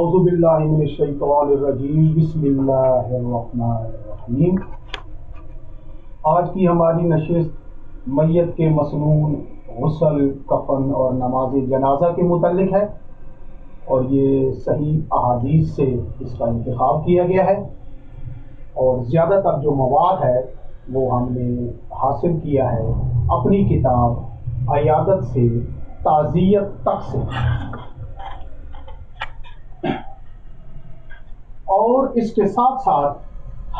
اعوذ باللہ من الشیطان الرجیم بسم اللہ الرحمن الرحیم۔ آج کی ہماری نشست میت کے مسنون، غسل، کفن اور نماز جنازہ کے متعلق ہے، اور یہ صحیح احادیث سے اس کا انتخاب کیا گیا ہے، اور زیادہ تر جو مواد ہے وہ ہم نے حاصل کیا ہے اپنی کتاب عیادت سے تعزیت تک سے، اور اس کے ساتھ ساتھ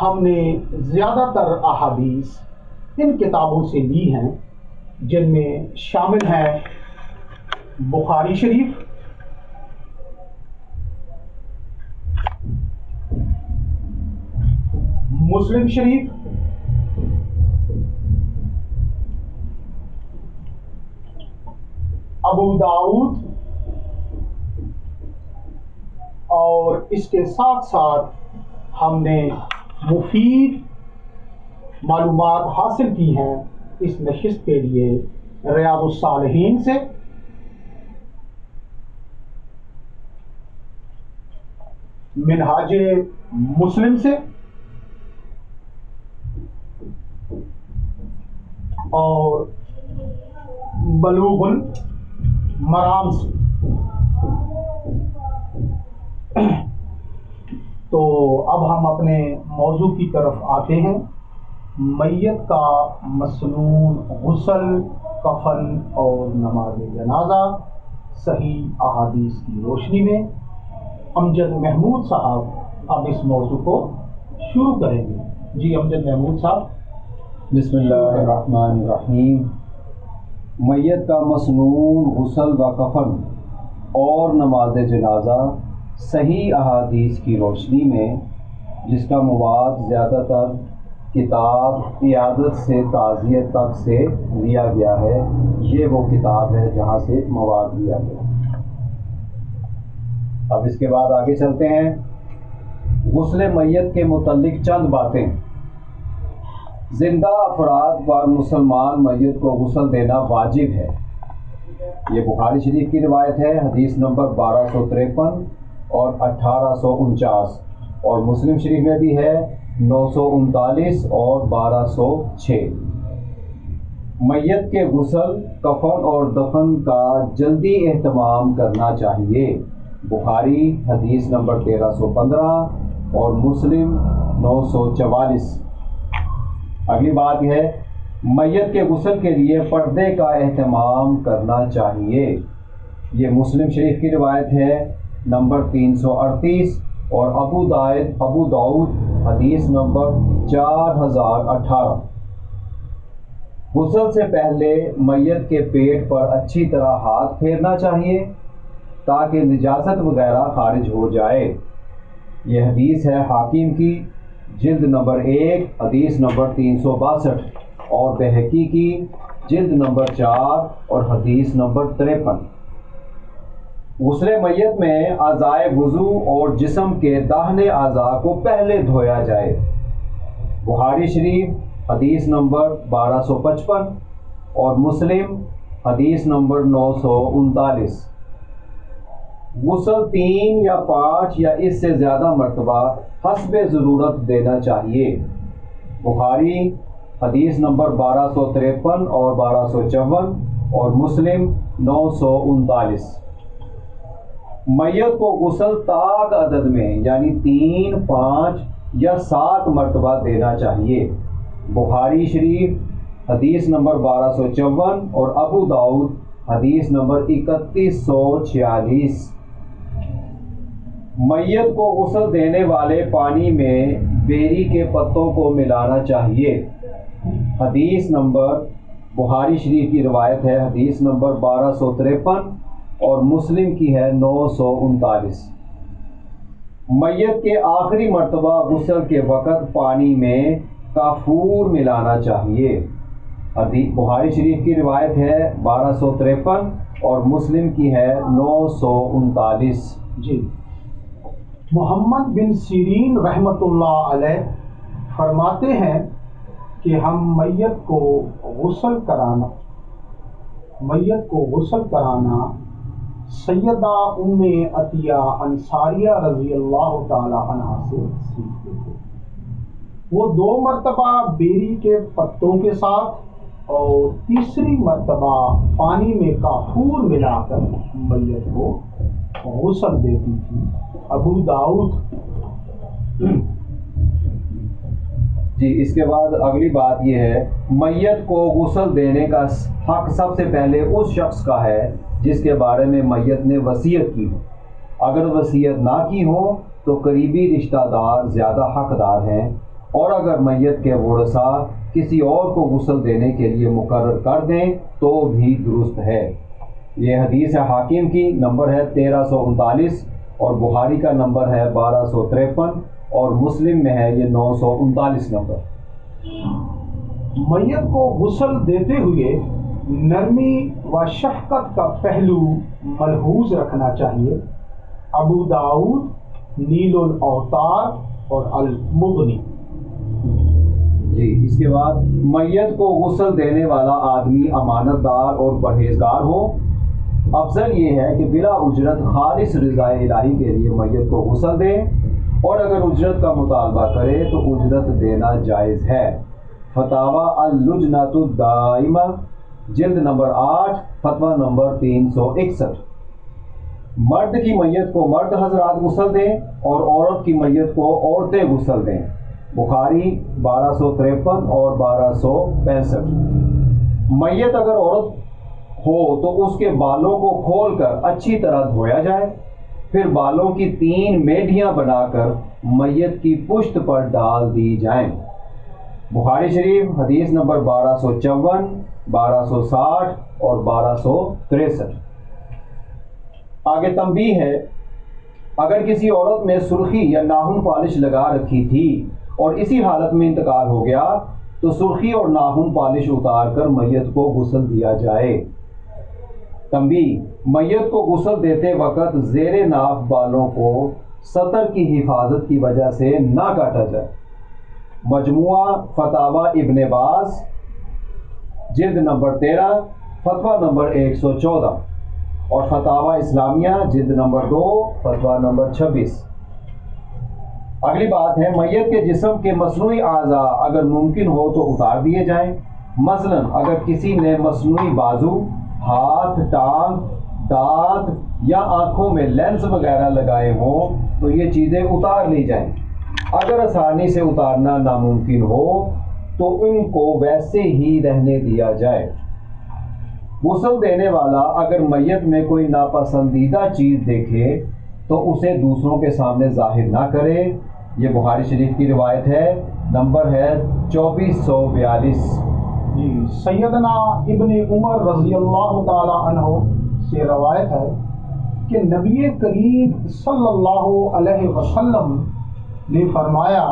ہم نے زیادہ تر احادیث ان کتابوں سے لی ہیں، جن میں شامل ہے بخاری شریف، مسلم شریف، ابو داؤد، اور اس کے ساتھ ساتھ ہم نے مفید معلومات حاصل کی ہیں اس نشست کے لیے ریاض الصالحین سے، منہاج مسلم سے، اور بلوغ المرام سے۔ تو اب ہم اپنے موضوع کی طرف آتے ہیں۔ میت کا مسنون غسل، کفن اور نماز جنازہ صحیح احادیث کی روشنی میں۔ امجد محمود صاحب اب اس موضوع کو شروع کریں گے۔ جی امجد محمود صاحب۔ بسم اللہ الرحمن الرحیم۔ میت کا مسنون غسل و کفن اور نماز جنازہ صحیح احادیث کی روشنی میں، جس کا مواد زیادہ تر کتاب عیادت سے تعزیت تک سے لیا گیا ہے، یہ وہ کتاب ہے جہاں سے مواد لیا گیا۔ اب اس کے بعد آگے چلتے ہیں۔ غسل میت کے متعلق چند باتیں۔ زندہ افراد پر مسلمان میت کو غسل دینا واجب ہے۔ یہ بخاری شریف کی روایت ہے، حدیث نمبر 1253 اور 1849، اور مسلم شریف میں بھی ہے 939 اور 1206۔ میت کے غسل، کفن اور دفن کا جلدی اہتمام کرنا چاہیے۔ بخاری حدیث نمبر 1315 اور مسلم 944۔ اگلی بات یہ ہے، میت کے غسل کے لیے پردے کا اہتمام کرنا چاہیے۔ یہ مسلم شریف کی روایت ہے، نمبر 338، اور ابو داؤد حدیث نمبر 4018۔ غسل سے پہلے میت کے پیٹ پر اچھی طرح ہاتھ پھیرنا چاہیے تاکہ نجاست وغیرہ خارج ہو جائے۔ یہ حدیث ہے حاکم کی، جلد نمبر 1 حدیث نمبر 362، اور بہقی کی جلد نمبر 4 اور حدیث نمبر 53۔ غسل میت میں اعضائے وضو اور جسم کے داہنے اعضاء کو پہلے دھویا جائے۔ بخاری شریف حدیث نمبر 1255 اور مسلم حدیث نمبر 939۔ غسل 3 یا 5 یا اس سے زیادہ مرتبہ حسب ضرورت دینا چاہیے۔ بخاری حدیث نمبر 1253 اور 1254 اور مسلم 939۔ میت کو غسل طاق عدد میں یعنی 3، 5 یا 7 مرتبہ دینا چاہیے۔ بخاری شریف حدیث نمبر 1254 اور ابو داؤد حدیث نمبر 3146۔ میت کو غسل دینے والے پانی میں بیری کے پتوں کو ملانا چاہیے۔ حدیث نمبر بخاری شریف کی روایت ہے، حدیث نمبر 1253 اور مسلم کی ہے 939۔ میت کے آخری مرتبہ غسل کے وقت پانی میں کافور ملانا چاہیے۔ بخاری شریف کی روایت ہے 1253 اور مسلم کی ہے 939۔ جی محمد بن سیرین رحمۃ اللہ علیہ فرماتے ہیں کہ ہم میت کو غسل کرانا سیدہ ام عطیہ انصاریہ رضی اللہ تعالی عنہا سے سیکھتے تھے۔ وہ 2 مرتبہ بیری کے پتوں کے ساتھ اور تیسری مرتبہ پانی میں کافور ملا کر میت کو غسل دیتی تھی۔ ابو داؤد۔ جی، اس کے بعد اگلی بات یہ ہے، میت کو غسل دینے کا حق سب سے پہلے اس شخص کا ہے جس کے بارے میں میت نے وصیت کی ہو۔ اگر وصیت نہ کی ہو تو قریبی رشتہ دار زیادہ حقدار ہیں، اور اگر میت کے ورثاء کسی اور کو غسل دینے کے لیے مقرر کر دیں تو بھی درست ہے۔ یہ حدیث ہے حاکم کی، نمبر ہے 1339، اور بخاری کا نمبر ہے 1253، اور مسلم میں ہے یہ 939 نمبر۔ میت کو غسل دیتے ہوئے نرمی و شفقت کا پہلو ملحوظ رکھنا چاہیے۔ ابو داؤد، نیل الاوطار اور المغنی۔ جی، اس کے بعد میت کو غسل دینے والا آدمی امانت دار اور پرہیزگار ہو۔ افضل یہ ہے کہ بلا اجرت خالص رضا الہی کے لیے میت کو غسل دے، اور اگر اجرت کا مطالبہ کرے تو اجرت دینا جائز ہے۔ فتاوی اللجنۃ الدائمہ، جلد نمبر 8، فتویٰ نمبر 361۔ مرد کی میت کو مرد حضرات غسل دیں اور عورت کی میت کو عورتیں غسل دیں۔ بخاری 1253 اور 1265۔ میت اگر عورت ہو تو اس کے بالوں کو کھول کر اچھی طرح دھویا جائے، پھر بالوں کی 3 میڈیاں بنا کر میت کی پشت پر ڈال دی جائیں۔ بخاری شریف حدیث نمبر 1254، 1260 اور 1263۔ آگے تنبیہ ہے، اگر کسی عورت میں سرخی یا ناخن پالش لگا رکھی تھی اور اسی حالت میں انتقال ہو گیا تو سرخی اور ناخن پالش اتار کر میت کو غسل دیا جائے۔ تنبیہ، میت کو غسل دیتے وقت زیر ناف بالوں کو سطر کی حفاظت کی وجہ سے نہ کاٹا جائے۔ مجموعہ فتاوی ابن باز، جلد نمبر 13، فتویٰ نمبر 114، اور فتاوی اسلامیہ، جلد نمبر 2، فتویٰ نمبر 26۔ اگلی بات ہے، میت کے جسم کے مصنوعی اعضاء اگر ممکن ہو تو اتار دیے جائیں۔ مثلا اگر کسی نے مصنوعی بازو، ہاتھ، ٹانگ، دانت یا آنکھوں میں لینس وغیرہ لگائے ہوں تو یہ چیزیں اتار لی جائیں۔ اگر آسانی سے اتارنا ناممکن ہو تو ان کو ویسے ہی رہنے دیا جائے۔ غسل دینے والا اگر میت میں کوئی ناپسندیدہ چیز دیکھے تو اسے دوسروں کے سامنے ظاہر نہ کرے۔ یہ بخاری شریف کی روایت ہے، نمبر ہے 2442۔ جی، سیدنا ابن عمر رضی اللہ تعالی عنہ سے روایت ہے کہ نبی کریم صلی اللہ علیہ وسلم نے فرمایا،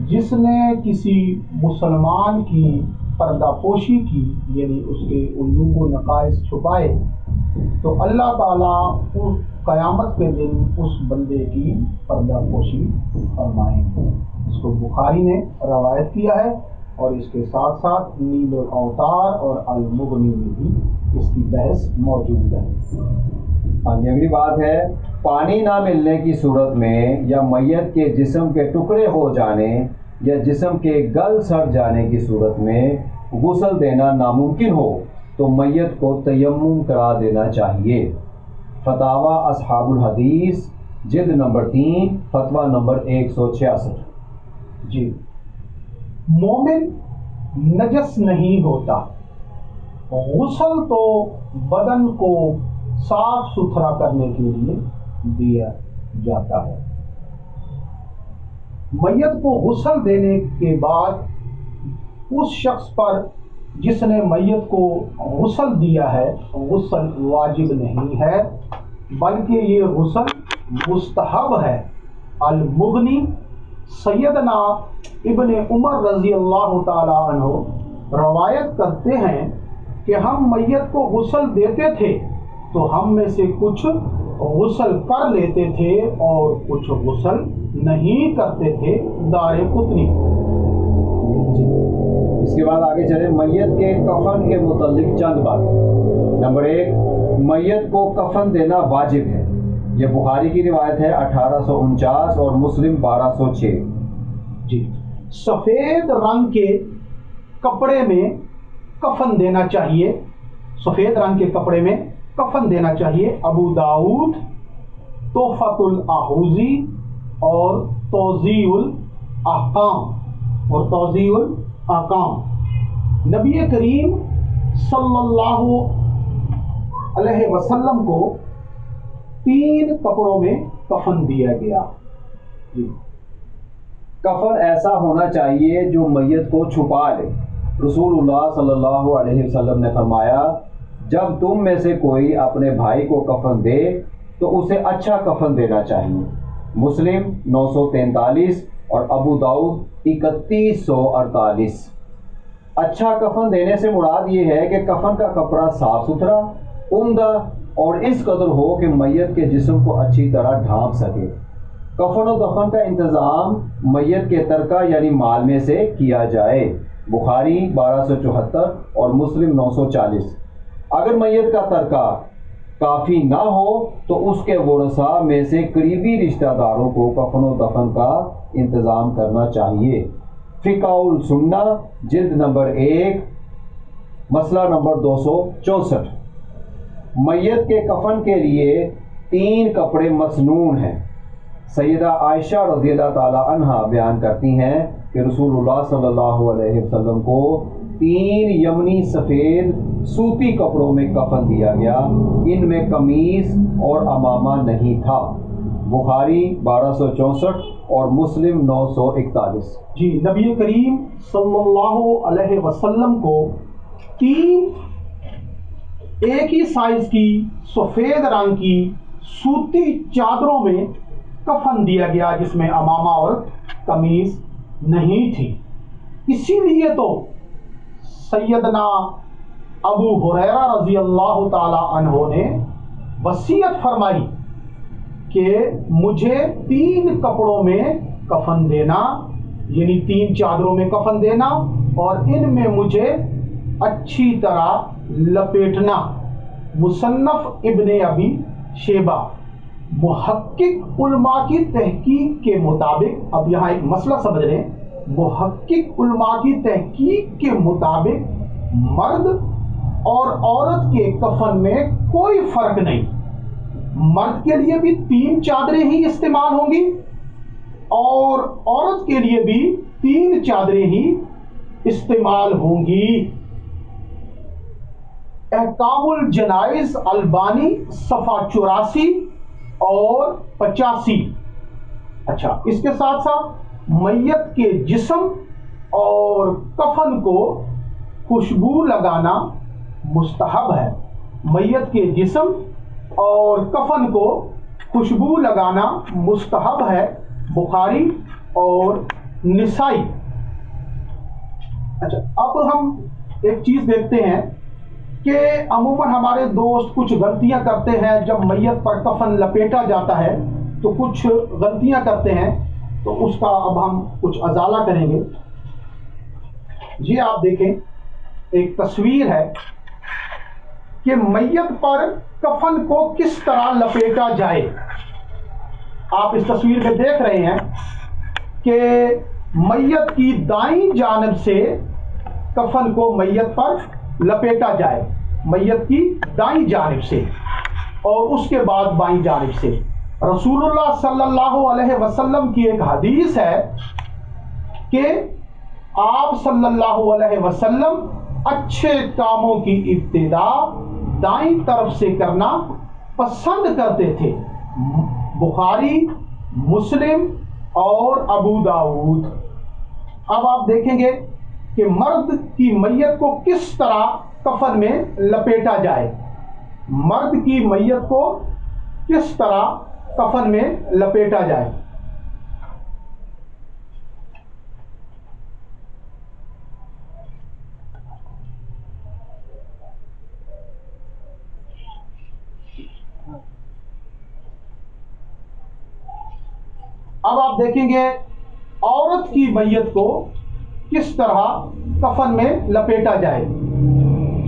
جس نے کسی مسلمان کی پردہ پوشی کی، یعنی اس کے عیوب و نقائص چھپائے، تو اللہ تعالیٰ قیامت کے دن اس بندے کی پردہ پوشی فرمائیں گے۔ اس کو بخاری نے روایت کیا ہے، اور اس کے ساتھ ساتھ نیل الاوطار اور المغنی میں بھی اس کی بحث موجود ہے۔ اگلی بات ہے، پانی نہ ملنے کی صورت میں یا میت کے جسم کے ٹکڑے ہو جانے یا جسم کے گل سڑ جانے کی صورت میں غسل دینا ناممکن ہو تو میت کو تیمم کرا دینا چاہیے۔ فتاوی اصحاب الحدیث، جلد نمبر 3، فتویٰ نمبر 166۔ جی، مومن نجس نہیں ہوتا، غسل تو بدن کو صاف ستھرا کرنے کے لیے دیا جاتا ہے۔ میت کو غسل دینے کے بعد اس شخص پر جس نے میت کو غسل دیا ہے غسل واجب نہیں ہے، بلکہ یہ غسل مستحب ہے۔ المغنی، سیدنا ابن عمر رضی اللہ تعالی عنہ روایت کرتے ہیں کہ ہم میت کو غسل دیتے تھے تو ہم میں سے کچھ غسل کر لیتے تھے اور کچھ غسل نہیں کرتے تھے۔ دار قطنی۔ اس کے بعد آگے چلیں، میت کے کفن کے متعلق چند باتیں۔ نمبر 1، میت کو کفن دینا واجب ہے۔ یہ بخاری کی روایت ہے 1849 اور مسلم 1206۔ جی، سفید رنگ کے کپڑے میں کفن دینا چاہیے، سفید رنگ کے کپڑے میں کفن دینا چاہیے۔ ابو داؤد، تحفۃ الاحوزی اور توضیح الاحکام نبی کریم صلی اللہ علیہ وسلم کو 3 کپڑوں میں کفن دیا گیا۔ جی، کفن ایسا ہونا چاہیے جو میت کو چھپا لے۔ رسول اللہ صلی اللہ علیہ وسلم نے فرمایا، جب تم میں سے کوئی اپنے بھائی کو کفن دے تو اسے اچھا کفن دینا چاہیے۔ مسلم 943 اور ابو داؤد 3148۔ اچھا کفن دینے سے مراد یہ ہے کہ کفن کا کپڑا صاف ستھرا، عمدہ اور اس قدر ہو کہ میت کے جسم کو اچھی طرح ڈھانپ سکے۔ کفن و دفن کا انتظام میت کے ترکہ یعنی مال میں سے کیا جائے۔ بخاری 1274 اور مسلم 940۔ اگر میت کا ترکہ کافی نہ ہو تو اس کے ورثاء میں سے قریبی رشتہ داروں کو کفن و دفن کا انتظام کرنا چاہیے۔ فقہ السنہ جلد نمبر 1 مسئلہ نمبر 264۔ میت کے کفن کے لیے 3 کپڑے مسنون ہیں۔ سیدہ عائشہ رضی اللہ تعالی عنہا بیان کرتی ہیں کہ رسول اللہ صلی اللہ علیہ وسلم کو 3 یمنی سفید سوتی کپڑوں میں کفن دیا گیا، ان میں قمیص اور عمامہ نہیں تھا۔ بخاری 1264 اور مسلم 941۔ جی، نبی کریم صلی اللہ علیہ وسلم کو 3 ایک ہی سائز کی سفید رنگ کی سوتی چادروں میں کفن دیا گیا جس میں عمامہ اور قمیص نہیں تھی۔ اسی لیے تو سیدنا ابو ہریرہ رضی اللہ تعالی عنہ نے وصیت فرمائی کہ مجھے 3 کپڑوں میں کفن دینا، یعنی 3 چادروں میں کفن دینا اور ان میں مجھے اچھی طرح لپیٹنا۔ مصنف ابن ابی شیبہ۔ محقق علماء کی تحقیق کے مطابق، اب یہاں ایک مسئلہ سمجھ لیں، محقق علماء کی تحقیق کے مطابق مرد اور عورت کے کفن میں کوئی فرق نہیں۔ مرد کے لیے بھی 3 چادریں ہی استعمال ہوں گی اور عورت کے لیے بھی 3 چادریں ہی استعمال ہوں گی۔ احکام الجنائز البانی صفحہ 84 اور 85۔ اچھا، اس کے ساتھ ساتھ میت کے جسم اور کفن کو خوشبو لگانا مستحب ہے۔ میت کے جسم اور کفن کو خوشبو لگانا مستحب ہے۔ بخاری اور نسائی۔ اچھا، اب ہم ایک چیز دیکھتے ہیں کہ عموماً ہمارے دوست کچھ غلطیاں کرتے ہیں۔ جب میت پر کفن لپیٹا جاتا ہے تو کچھ غلطیاں کرتے ہیں، تو اس کا اب ہم کچھ ازالہ کریں گے۔ یہ آپ دیکھیں، ایک تصویر ہے کہ میت پر کفن کو کس طرح لپیٹا جائے۔ آپ اس تصویر میں دیکھ رہے ہیں کہ میت کی دائیں جانب سے کفن کو میت پر لپیٹا جائے، میت کی دائیں جانب سے اور اس کے بعد بائیں جانب سے۔ رسول اللہ صلی اللہ علیہ وسلم کی ایک حدیث ہے کہ آپ صلی اللہ علیہ وسلم اچھے کاموں کی ابتدا دائیں طرف سے کرنا پسند کرتے تھے۔ بخاری، مسلم اور ابو داؤد۔ اب آپ دیکھیں گے کہ مرد کی میت کو کس طرح کفن میں لپیٹا جائے۔ مرد کی میت کو کس طرح کفن میں لپیٹا جائے۔ اب آپ دیکھیں گے عورت کی میت کو کس طرح کفن میں لپیٹا جائے،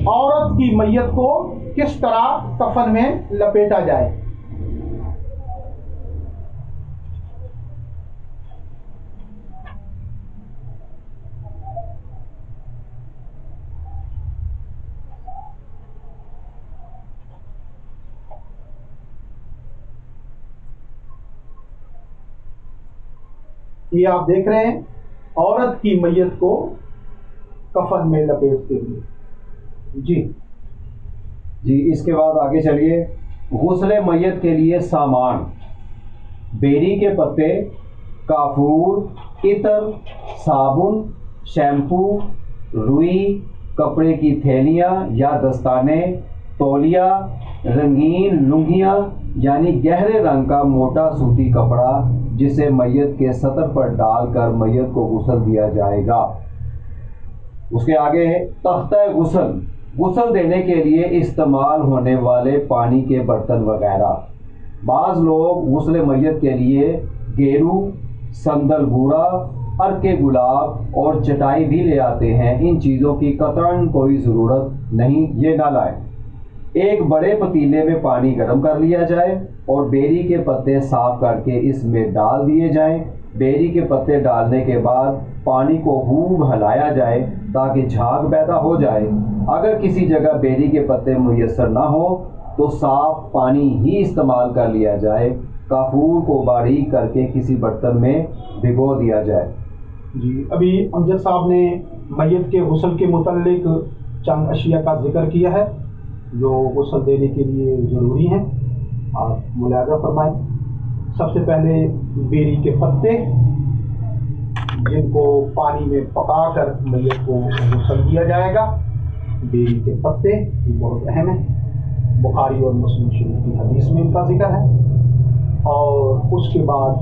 عورت کی میت کو کس طرح کفن میں لپیٹا جائے۔ یہ آپ دیکھ رہے ہیں عورت کی میت کو کفن میں لپیٹتے ہوئے۔ جی اس کے بعد آگے چلیے۔ غسل میت کے لیے سامان: بیری کے پتے، کافور، عطر، صابن، شیمپو، روئی، کپڑے کی تھیلیاں یا دستانے، تولیہ، رنگین لنگیاں یعنی گہرے رنگ کا موٹا سوتی کپڑا جسے میت کے سطر پر ڈال کر میت کو غسل دیا جائے گا۔ اس کے آگے ہے تختہ غسل، غسل دینے کے لیے استعمال ہونے والے پانی کے برتن وغیرہ۔ بعض لوگ غسل میت کے لیے گیرو، سندل گوڑا، عرق گلاب اور چٹائی بھی لے آتے ہیں۔ ان چیزوں کی قطعاً کوئی ضرورت نہیں، یہ نہ لائیں۔ ایک بڑے پتیلے میں پانی گرم کر لیا جائے اور بیری کے پتے صاف کر کے اس میں ڈال دیے جائیں۔ بیری کے پتے ڈالنے کے بعد پانی کو خوب ہلایا جائے تاکہ جھاگ پیدا ہو جائے۔ اگر کسی جگہ بیری کے پتے میسر نہ ہو تو صاف پانی ہی استعمال کر لیا جائے۔ کافور کو باریک کر کے کسی برتن میں بھگو دیا جائے۔ ابھی امجد صاحب نے میت کے غسل کے متعلق چند اشیاء کا ذکر کیا ہے جو غسل دینے کے لیے ضروری ہیں، آپ ملاحظہ فرمائیں۔ سب سے پہلے بیری کے پتے، جن کو پانی میں پکا کر میت کو غسل دیا جائے گا۔ بیری کے پتے یہ بہت اہم ہیں، بخاری اور مسلم شریف کی حدیث میں ان کا ذکر ہے۔ اور اس کے بعد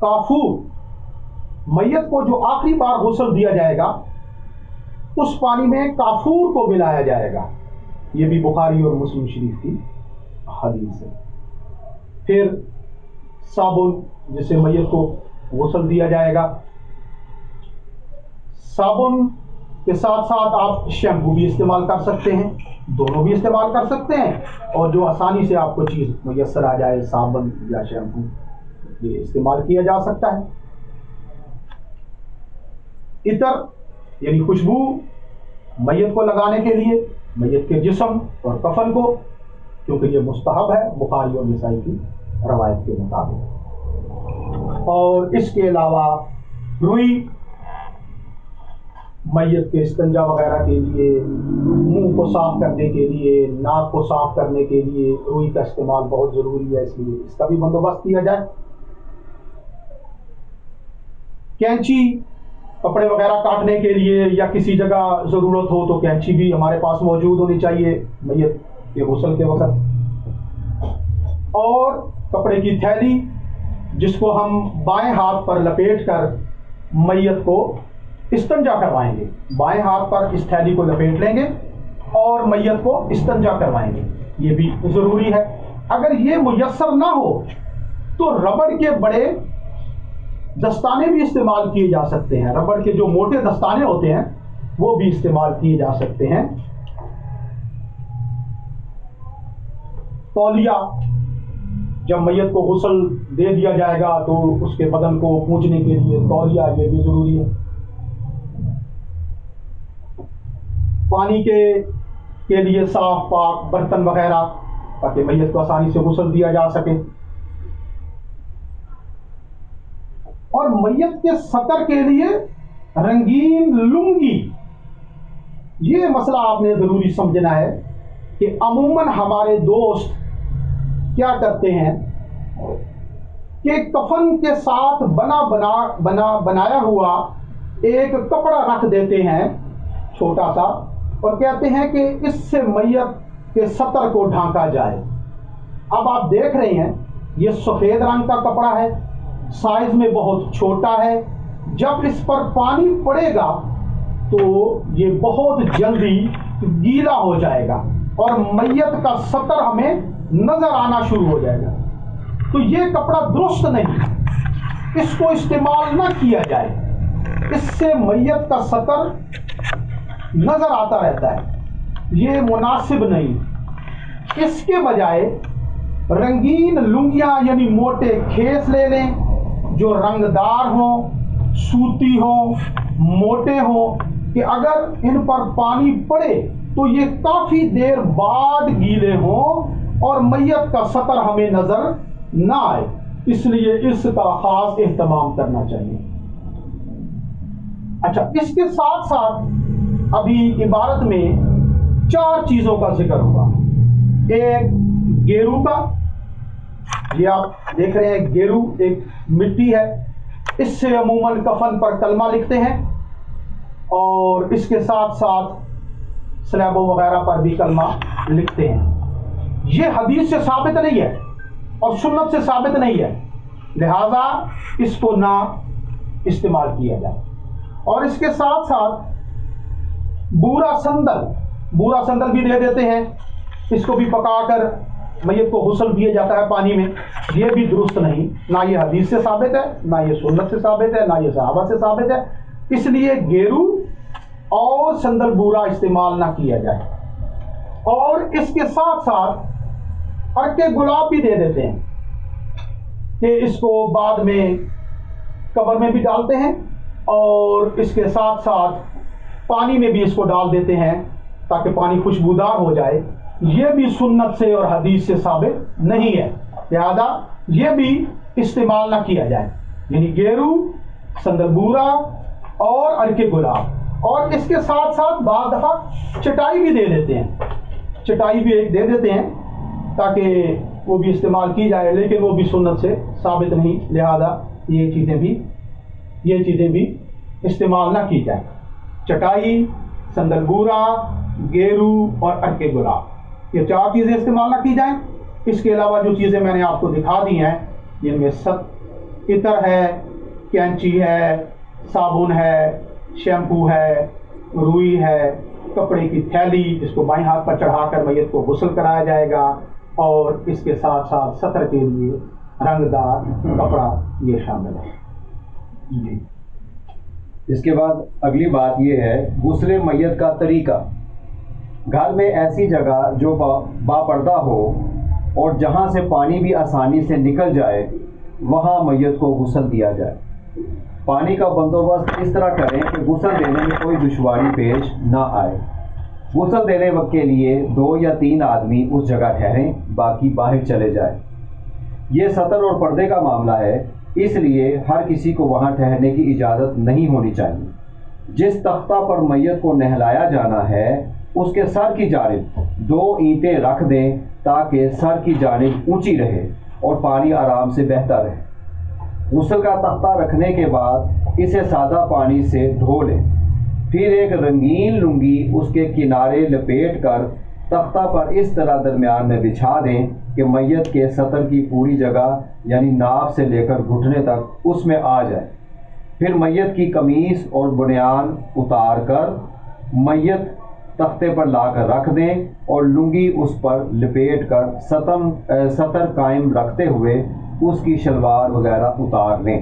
کافور، میت کو جو آخری بار غسل دیا جائے گا اس پانی میں کافور کو ملایا جائے گا، یہ بھی بخاری اور مسلم شریف کی حدیث ہے۔ پھر صابن، جسے میت کو غسل دیا جائے گا۔ صابن کے ساتھ ساتھ آپ شیمپو بھی استعمال کر سکتے ہیں، دونوں بھی استعمال کر سکتے ہیں، اور جو آسانی سے آپ کو چیز میسر آ جائے، صابن یا شیمپو، یہ استعمال کیا جا سکتا ہے۔ عطر یعنی خوشبو، میت کو لگانے کے لیے میت کے جسم اور کفن کو، کیونکہ یہ مستحب ہے بخاری اور نسائی کی روایت کے مطابق۔ اور اس کے علاوہ روئی، میت کے استنجا وغیرہ کے لیے، منہ کو صاف کرنے کے لیے، ناک کو صاف کرنے کے لیے روئی کا استعمال بہت ضروری ہے، اس لیے اس کا بھی بندوبست کیا جائے۔ کینچی، کپڑے وغیرہ کاٹنے کے لیے یا کسی جگہ ضرورت ہو تو کینچی بھی ہمارے پاس موجود ہونی چاہیے میت کے غسل کے وقت۔ اور کپڑے کی تھیلی، جس کو ہم بائیں ہاتھ پر لپیٹ کر میت کو استنجا کروائیں گے، بائیں ہاتھ پر اس تھیلی کو لپیٹ لیں گے اور میت کو استنجا کروائیں گے، یہ بھی ضروری ہے۔ اگر یہ میسر نہ ہو تو ربڑ کے بڑے دستانے بھی استعمال کیے جا سکتے ہیں، ربڑ کے جو موٹے دستانے ہوتے ہیں وہ بھی استعمال کیے جا سکتے ہیں۔ تولیہ، جب میت کو غسل دے دیا جائے گا تو اس کے بدن کو پونچھنے کے لیے تولیہ، یہ بھی ضروری ہے۔ پانی کے لیے صاف پاک برتن وغیرہ تاکہ میت کو آسانی سے غسل دیا جا سکے۔ اور میت کے سطر کے لیے رنگین لنگی، یہ مسئلہ آپ نے ضروری سمجھنا ہے کہ عموماً ہمارے دوست کیا کرتے ہیں کہ کفن کے ساتھ بنایا ہوا ایک کپڑا رکھ دیتے ہیں چھوٹا سا، اور کہتے ہیں کہ اس سے میت کے سطر کو ڈھانکا جائے۔ اب آپ دیکھ رہے ہیں یہ سفید رنگ کا کپڑا ہے، سائز میں بہت چھوٹا ہے، جب اس پر پانی پڑے گا تو یہ بہت جلدی گیلا ہو جائے گا اور میت کا سطر ہمیں نظر آنا شروع ہو جائے گا، تو یہ کپڑا درست نہیں۔ اس کو استعمال نہ کیا جائے، اس سے میت کا سطر نظر آتا رہتا ہے، یہ مناسب نہیں۔ اس کے بجائے رنگین لنگیاں یعنی موٹے کھیس لے لیں جو رنگدار ہوں، سوتی ہوں، موٹے ہوں، کہ اگر ان پر پانی پڑے تو یہ کافی دیر بعد گیلے ہوں اور میت کا سطر ہمیں نظر نہ آئے، اس لیے اس کا خاص اہتمام کرنا چاہیے۔ اچھا، اس کے ساتھ ساتھ ابھی عبارت میں 4 چیزوں کا ذکر ہوگا۔ ایک گیرو کا، یہ آپ دیکھ رہے ہیں گیرو ایک مٹی ہے، اس سے عموماً کفن پر کلمہ لکھتے ہیں، اور اس کے ساتھ ساتھ سلیبوں وغیرہ پر بھی کلمہ لکھتے ہیں۔ یہ حدیث سے ثابت نہیں ہے اور سنت سے ثابت نہیں ہے، لہذا اس کو نہ استعمال کیا جائے۔ اور اس کے ساتھ ساتھ بورا سندل بھی دے دیتے ہیں، اس کو بھی پکا کر میت کو غسل دیا جاتا ہے پانی میں، یہ بھی درست نہیں، نہ یہ حدیث سے ثابت ہے، نہ یہ سنت سے ثابت ہے، نہ یہ صحابہ سے ثابت ہے، اس لیے گیرو اور سندل بورا استعمال نہ کیا جائے۔ اور اس کے ساتھ ساتھ عرق گلاب بھی دے دیتے ہیں کہ اس کو بعد میں قبر میں بھی ڈالتے ہیں، اور اس کے ساتھ ساتھ پانی میں بھی اس کو ڈال دیتے ہیں تاکہ پانی خوشبودار ہو جائے، یہ بھی سنت سے اور حدیث سے ثابت نہیں ہے، لہذا یہ بھی استعمال نہ کیا جائے، یعنی گیرو، سندل بورا اور عرق گلاب۔ اور اس کے ساتھ ساتھ بعض دفعہ چٹائی بھی دے دیتے ہیں، چٹائی بھی ایک دے دیتے ہیں تاکہ وہ بھی استعمال کی جائے، لیکن وہ بھی سنت سے ثابت نہیں، لہذا یہ چیزیں بھی استعمال نہ کی جائے۔ چٹائی، سندل بورا، گیرو اور عرق گلاب، یہ 4 چیزیں استعمال نہ کی جائیں۔ اس کے علاوہ جو چیزیں میں نے آپ کو دکھا دی ہیں، جن میں عطر ہے، کینچی ہے، صابن ہے، شیمپو ہے، روئی ہے، کپڑے کی تھیلی جس کو بائیں ہاتھ پر چڑھا کر میت کو غسل کرایا جائے گا، اور اس کے ساتھ ساتھ سطر کے لیے رنگدار کپڑا یہ شامل ہے۔ جی، اس کے بعد اگلی بات یہ ہے غسل میت کا طریقہ۔ گھر میں ایسی جگہ جو باپردہ ہو اور جہاں سے پانی بھی آسانی سے نکل جائے وہاں میت کو غسل دیا جائے۔ پانی کا بندوبست اس طرح کریں کہ غسل دینے میں کوئی دشواری پیش نہ آئے۔ غسل دینے وقت کے لیے 2 یا 3 آدمی اس جگہ ٹھہریں، باقی باہر چلے جائیں۔ یہ سطر اور پردے کا معاملہ ہے، اس لیے ہر کسی کو وہاں ٹھہرنے کی اجازت نہیں ہونی چاہیے۔ جس تختہ پر میت کو نہلایا جانا ہے اس کے سر کی جانب 2 اینٹیں رکھ دیں تاکہ سر کی جانب اونچی رہے اور پانی آرام سے بہتا رہے۔ غسل کا تختہ رکھنے کے بعد اسے سادہ پانی سے دھو لیں، پھر ایک رنگین لنگی اس کے کنارے لپیٹ کر تختہ پر اس طرح درمیان میں بچھا دیں کہ میت کے سطر کی پوری جگہ یعنی ناف سے لے کر گھٹنے تک اس میں آ جائے۔ پھر میت کی قمیص اور بنیان اتار کر میت تختے پر لا کر رکھ دیں اور لنگی اس پر لپیٹ کر سطر قائم رکھتے ہوئے اس کی شلوار وغیرہ اتار لیں۔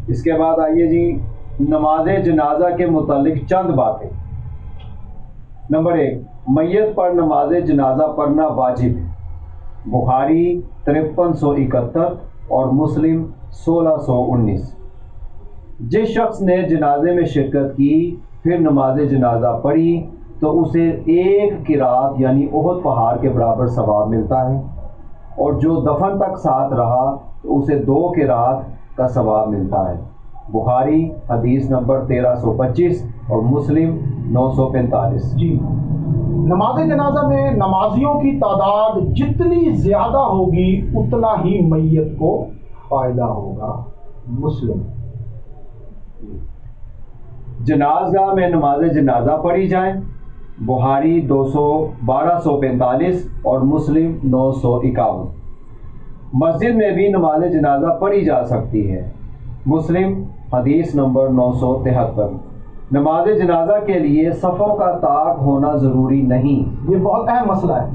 اس کے بعد آئیے جی نماز جنازہ کے متعلق چند باتیں۔ نمبر 1، میت پر نماز جنازہ پڑھنا واجب ہے۔ بخاری 5371 اور مسلم 1619۔ جس شخص نے جنازے میں شرکت کی پھر نماز جنازہ پڑھی تو اسے 1 قرات یعنی احد پہاڑ کے برابر ثواب ملتا ہے، اور جو دفن تک ساتھ رہا تو اسے 2 قرات کا ثواب ملتا ہے۔ بخاری حدیث نمبر 1325 اور مسلم 945۔ جی، نماز جنازہ میں نمازیوں کی تعداد جتنی زیادہ ہوگی اتنا ہی میت کو فائدہ ہوگا۔ مسلم۔ جنازگاہ میں نماز جنازہ پڑھی جائے۔ بخاری 1245 اور مسلم 951۔ مسجد میں بھی نماز جنازہ پڑھی جا سکتی ہے۔ مسلم حدیث نمبر 973۔ نماز جنازہ کے لیے صفوں کا طاق ہونا ضروری نہیں، یہ بہت اہم مسئلہ ہے۔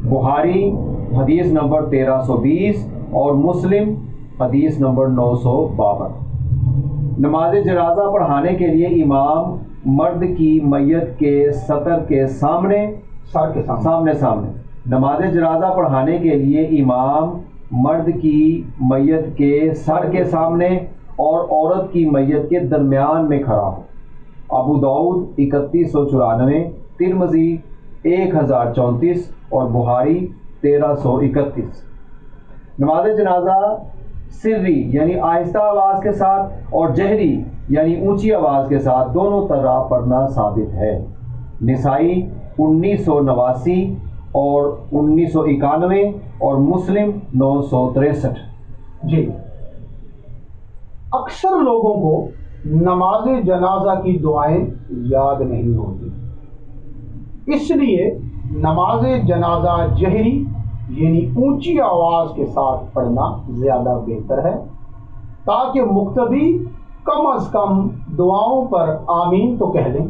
بخاری حدیث نمبر 1320 اور مسلم حدیث نمبر 952۔ نماز جنازہ پڑھانے کے لیے امام مرد کی میت کے سطر کے سامنے نماز جنازہ پڑھانے کے لیے امام مرد کی میت کے سر کے سامنے اور عورت کی میت کے درمیان میں کھڑا ہو۔ ابو داؤد 3194، ترمذی 1034 اور بخاری 1331۔ نماز جنازہ سری یعنی آہستہ آواز کے ساتھ اور جہری یعنی اونچی آواز کے ساتھ دونوں طرح پڑھنا ثابت ہے۔ نسائی 1989 اور 1991 اور مسلم 963۔ جی، اکثر لوگوں کو نماز جنازہ کی دعائیں یاد نہیں ہوتی، اس لیے نماز جنازہ جہری یعنی اونچی آواز کے ساتھ پڑھنا زیادہ بہتر ہے، تاکہ مقتدی کم از کم دعاؤں پر آمین تو کہہ لیں۔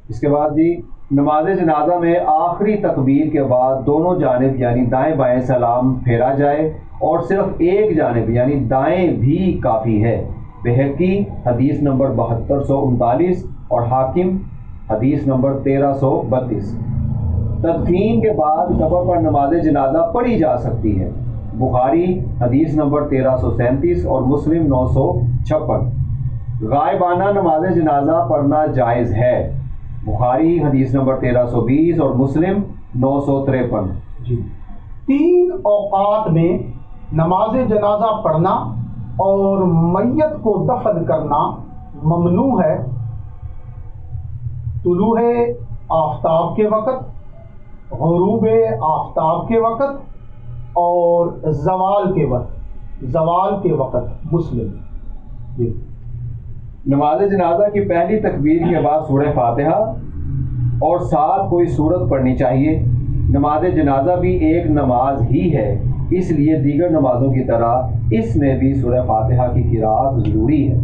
اس کے بعد جی، نماز جنازہ میں آخری تکبیر کے بعد دونوں جانب یعنی دائیں بائیں سلام پھیرا جائے اور صرف ایک جانب یعنی دائیں بھی کافی ہے۔ بہقی حدیث نمبر 7239 اور حاکم حدیث نمبر 1332۔ تدفین کے بعد قبر پر نماز جنازہ پڑھی جا سکتی ہے۔ بخاری حدیث نمبر 1337 اور مسلم 956۔ غائبانہ نماز جنازہ پڑھنا جائز ہے۔ بخاری حدیث نمبر 1320 اور مسلم 953۔ جی، 3 اوقات میں نماز جنازہ پڑھنا اور میت کو دفن کرنا ممنوع ہے۔ طلوع آفتاب کے وقت، غروب آفتاب کے وقت اور زوال کے وقت مسلم۔ جی، نماز جنازہ کی پہلی تکبیر کے بعد سورہ فاتحہ اور ساتھ کوئی سورت پڑھنی چاہیے۔ نماز جنازہ بھی ایک نماز ہی ہے، اس لیے دیگر نمازوں کی طرح اس میں بھی سورہ فاتحہ کی قرأت ضروری ہے۔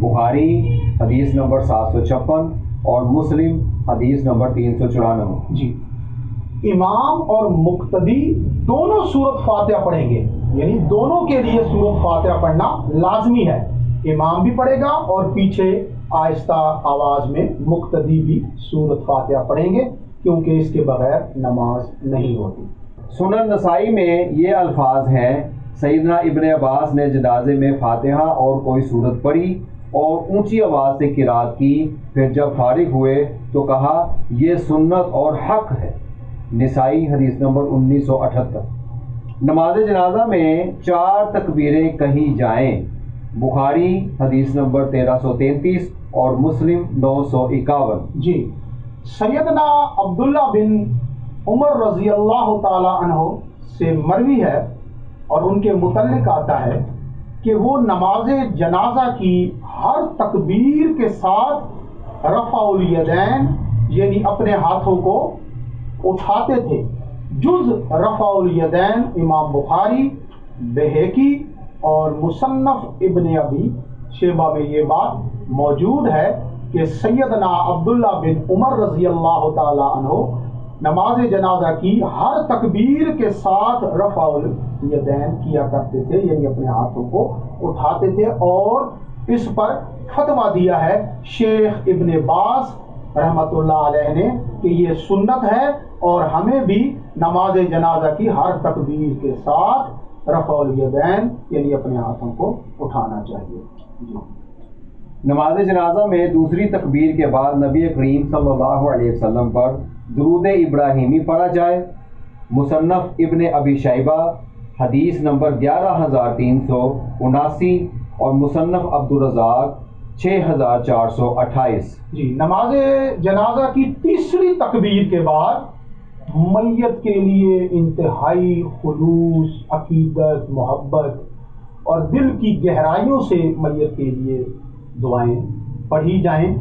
بخاری حدیث نمبر 756 اور مسلم حدیث نمبر 394۔ جی، امام اور مقتدی دونوں سورت فاتحہ پڑھیں گے، یعنی دونوں کے لیے سورت فاتحہ پڑھنا لازمی ہے۔ امام بھی پڑھے گا اور پیچھے آہستہ آواز میں مقتدی بھی سورت فاتحہ پڑھیں گے، کیونکہ اس کے بغیر نماز نہیں ہوتی۔ سنن نسائی میں یہ الفاظ ہیں: سیدنا ابن عباس نے جنازے میں فاتحہ اور کوئی سورت پڑھی اور اونچی آواز سے قرأت کی، پھر جب فارغ ہوئے تو کہا یہ سنت اور حق ہے۔ نسائی حدیث نمبر 1978۔ نماز جنازہ میں 4 تکبیریں کہی جائیں۔ بخاری حدیث نمبر 1333 اور مسلم 951۔ جی، سیدنا عبداللہ بن عمر رضی اللہ تعالی عنہ سے مروی ہے اور ان کے متعلق آتا ہے کہ وہ نماز جنازہ کی ہر تکبیر کے ساتھ رفع الیدین یعنی اپنے ہاتھوں کو اٹھاتے تھے، جز رفع الیدین امام بخاری، بہقی اور مصنف ابن ابی شیبہ میں یہ بات موجود ہے کہ سیدنا عبداللہ بن عمر رضی اللہ تعالی عنہ نماز جنازہ کی ہر تکبیر کے ساتھ رفع الیدین کیا کرتے تھے، یعنی اپنے ہاتھوں کو اٹھاتے تھے، اور اس پر فتویٰ دیا ہے شیخ ابن باز رحمۃ اللہ علیہ نے کہ یہ سنت ہے اور ہمیں بھی نماز جنازہ کی ہر تکبیر کے ساتھ رفع الیدین یعنی اپنے ہاتھوں کو اٹھانا چاہیے۔ نماز جنازہ میں دوسری تکبیر کے بعد نبی کریم صلی اللہ علیہ وسلم پر درود ابراہیمی پڑھا جائے۔ مصنف ابن ابی شیبہ حدیث نمبر 11379 اور مصنف عبدالرزاق 6428۔ جی، نماز جنازہ کی تیسری تکبیر کے بعد میت کے لیے انتہائی خلوص، عقیدت، محبت اور دل کی گہرائیوں سے میت کے لیے دعائیں پڑھی جائیں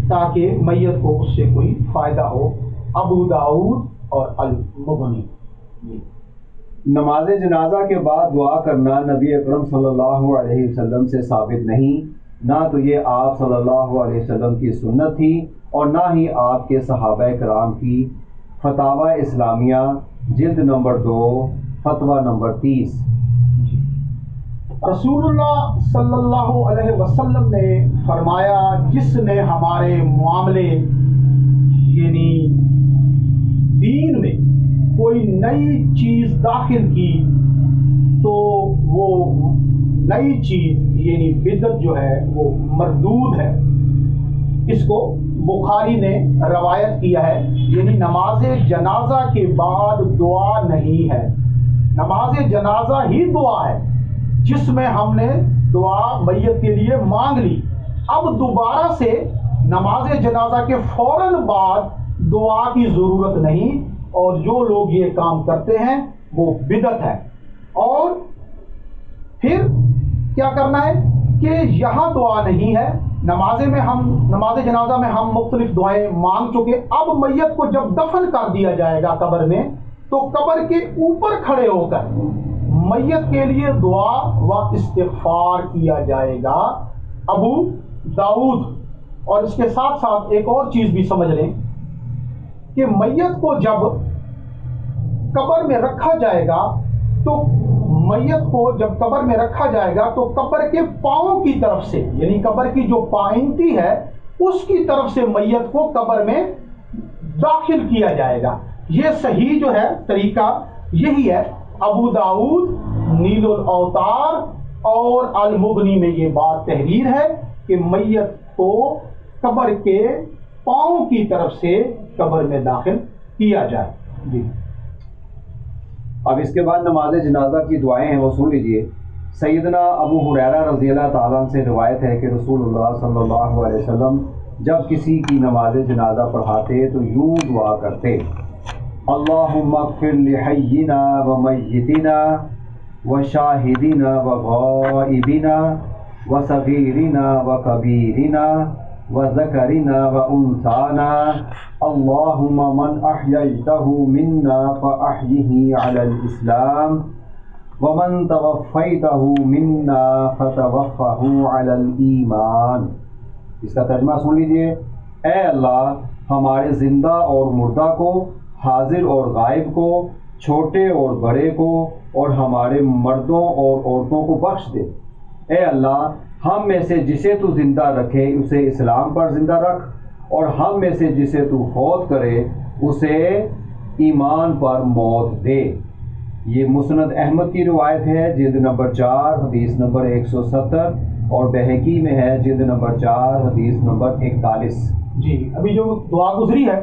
تاکہ میت کو اس سے کوئی فائدہ ہو۔ ابو داؤد اور المغنی۔ نماز جنازہ کے بعد دعا کرنا نبی اکرم صلی اللہ علیہ وسلم سے ثابت نہیں، نہ تو یہ آپ صلی اللہ علیہ وسلم کی سنت تھی اور نہ ہی آپ کے صحابہ کرام کی فتاوی اسلامیہ جلد نمبر 2 فتویٰ نمبر 30۔ رسول اللہ صلی اللہ علیہ وسلم نے فرمایا جس نے ہمارے معاملے یعنی دین میں کوئی نئی چیز داخل کی تو وہ نئی چیز یعنی بدعت جو ہے وہ مردود ہے۔ اس کو بخاری نے روایت کیا ہے، یعنی نماز جنازہ کے بعد دعا نہیں ہے، نماز جنازہ ہی دعا ہے جس میں ہم نے دعا میت کے لیے مانگ لی۔ اب دوبارہ سے نماز جنازہ کے فوراً بعد دعا کی ضرورت نہیں، اور جو لوگ یہ کام کرتے ہیں وہ بدعت ہے۔ اور پھر کیا کرنا ہے کہ یہاں دعا نہیں ہے، نماز جنازہ میں ہم مختلف دعائیں مانگ چکے، اب میت کو جب دفن کر دیا جائے گا قبر میں تو قبر کے اوپر کھڑے ہو کر میت کے لیے دعا و استغفار کیا جائے گا۔ ابو داؤد۔ اور اس کے ساتھ ساتھ ایک اور چیز بھی سمجھ لیں کہ میت کو جب قبر میں رکھا جائے گا تو قبر کے پاؤں کی طرف سے، یعنی قبر کی جو پائنتی ہے اس کی طرف سے میت کو قبر میں داخل کیا جائے گا۔ یہ صحیح جو ہے طریقہ یہی ہے۔ ابو داؤد، نیل الاوتار اور المغنی میں یہ بات تحریر ہے کہ میت کو قبر کے پاؤں کی طرف سے قبر میں داخل کیا جائے۔ جی اب اس کے بعد نماز جنازہ کی دعائیں ہیں، وہ سن لیجئے۔ سیدنا ابو ہریرہ رضی اللہ تعالیٰ عنہ سے روایت ہے کہ رسول اللہ صلی اللہ علیہ وسلم جب کسی کی نماز جنازہ پڑھاتے تو یوں دعا کرتے: اللہم اغفر لحینا و میتنا و شاہدنا و غائبنا و صغیرنا و کبیرنا و ذکرنا و انثانا اللہم من احییتہ منا فاحیہ علی الاسلام ومن توفیتہ منا فتوفہ علی الایمان۔ اس کا ترجمہ سن لیجئے۔ اے اللہ ہمارے زندہ اور مردہ کو، حاضر اور غائب کو، چھوٹے اور بڑے کو، اور ہمارے مردوں اور عورتوں کو بخش دے۔ اے اللہ ہم میں سے جسے تو زندہ رکھے اسے اسلام پر زندہ رکھ، اور ہم میں سے جسے تو فوت کرے اسے ایمان پر موت دے۔ یہ مسند احمد کی روایت ہے، جلد نمبر 4 حدیث نمبر 170، اور بہقی میں ہے جلد نمبر 4 حدیث نمبر 41۔ جی ابھی جو دعا گزری ہے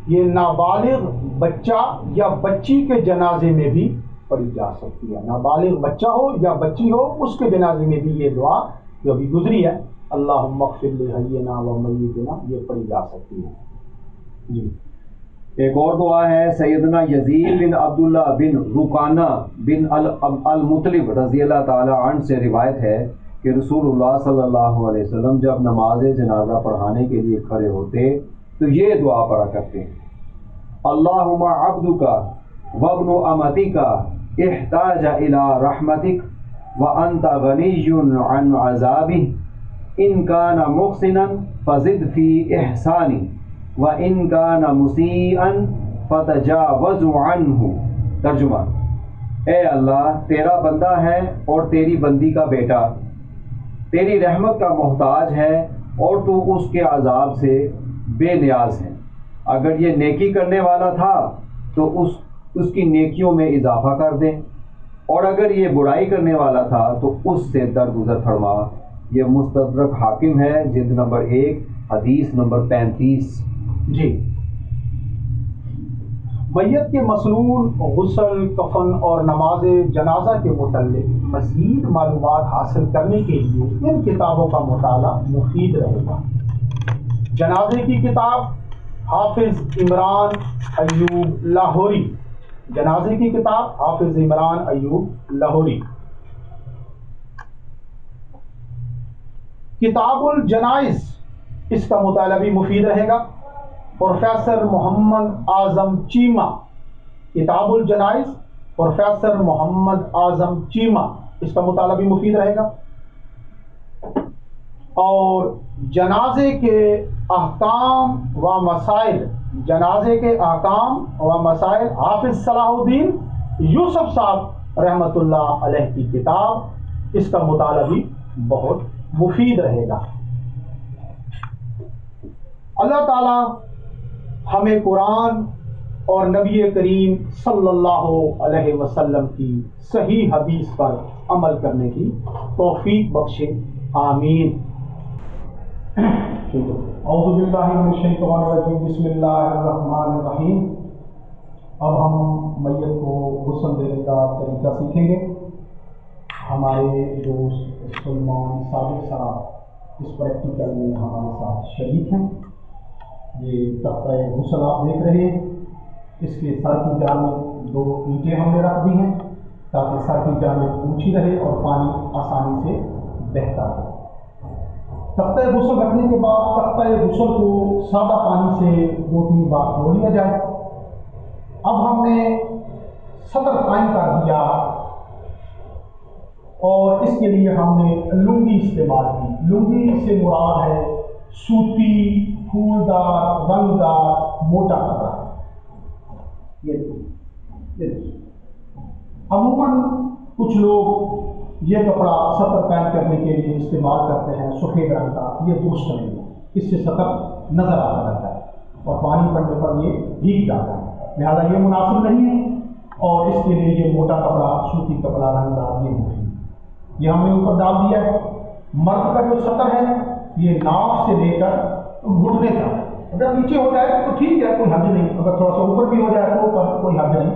یہ نابالغ بچہ یا بچی کے جنازے میں بھی پڑھی جا سکتی ہے۔ نابالغ بچہ ہو یا بچی ہو اس کے جنازے میں بھی یہ دعا جو ابھی گزری ہے اللہم اغفر لحینا و میتنا یہ پڑھی جا سکتی ہے۔ جی ایک اور دعا ہے، سیدنا یزید بن عبداللہ بن رکانہ بن المطلب رضی اللہ تعالیٰ عنہ سے روایت ہے کہ رسول اللہ صلی اللہ علیہ وسلم جب نماز جنازہ پڑھانے کے لیے کھڑے ہوتے تو یہ دعا پڑھا کرتے ہیں: اللہم عبدک وابن امتک احتاج الی رحمتک وانت غنی عن عذابہ ان کان محسنا فزد فی احسانی وان کان مسیئا فتجاوز عنہ۔ ترجمہ: اے اللہ تیرا بندہ ہے اور تیری بندی کا بیٹا، تیری رحمت کا محتاج ہے اور تو اس کے عذاب سے بے نیاز ہے۔ اگر یہ نیکی کرنے والا تھا تو اس کی نیکیوں میں اضافہ کر دے، اور اگر یہ برائی کرنے والا تھا تو اس سے درگزر فرما۔ یہ مستدرک حاکم ہے، جلد نمبر 1 حدیث نمبر 35۔ جی میت کے مسنون غسل، کفن اور نماز جنازہ کے متعلق مزید معلومات حاصل کرنے کے لیے ان کتابوں کا مطالعہ مفید رہے گا۔ جنازے کی کتاب حافظ عمران ایوب لاہوری، جنازے کی کتاب حافظ عمران ایوب لاہوری۔ کتاب الجنائز اس کا مطالعہ بھی مفید رہے گا، پروفیسر محمد اعظم چیمہ۔ کتاب الجنائز پروفیسر محمد اعظم چیمہ، اس کا مطالعہ بھی مفید رہے گا۔ اور جنازے کے احکام و مسائل جنازے کے احکام و مسائل حافظ صلاح الدین یوسف صاحب رحمۃ اللہ علیہ کی کتاب، اس کا مطالعہ بھی بہت مفید رہے گا۔ اللہ تعالی ہمیں قرآن اور نبی کریم صلی اللہ علیہ وسلم کی صحیح حدیث پر عمل کرنے کی توفیق بخشے، آمین۔ اعوذ باللہ من الشیطان الرجیم، بسم اللہ الرحمن الرحیم۔ اب ہم میت کو غسل دینے کا طریقہ سیکھیں گے۔ ہمارے دوست سلمان صادق صاحب اس پریکٹیکل میں ہمارے ساتھ شریک ہیں۔ یہ تختہ غسل آپ دیکھ رہے ہیں، اس کے سر کی جانب 2 اینٹیں ہم نے رکھ دی ہیں تاکہ سر کی جانب اونچی رہے اور پانی آسانی سے بہتا رہے۔ تختہ غسل رکھنے کے بعد تختہ غسل کو سادہ پانی سے 2-3 بار دھو لیا جائے۔ اب ہم نے سطر قائم کر دیا اور اس کے لیے ہم نے لنگی استعمال کی۔ لنگی سے مراد ہے سوتی، پھولدار، رنگ دار، موٹا کپڑا۔ عموماً کچھ لوگ یہ کپڑا سطر قائم کرنے کے لیے استعمال کرتے ہیں سفید رنگ کا، یہ درست نہیں ہے، اس سے سطر نظر آتا رہتا ہے اور پانی پڑنے پر یہ بھیگ جاتا ہے، لہذا یہ مناسب نہیں ہے اور اس کے لیے یہ موٹا کپڑا، سوتی کپڑا، رنگ دار، یہ مفید۔ یہ ہم نے اوپر ڈال دیا ہے۔ مرد کا جو سطر ہے یہ ناف سے لے کر گھٹنے تک، اگر نیچے ہو جائے تو ٹھیک ہے، کوئی حرج نہیں، اگر تھوڑا سا اوپر بھی ہو جائے تو کوئی حرج نہیں۔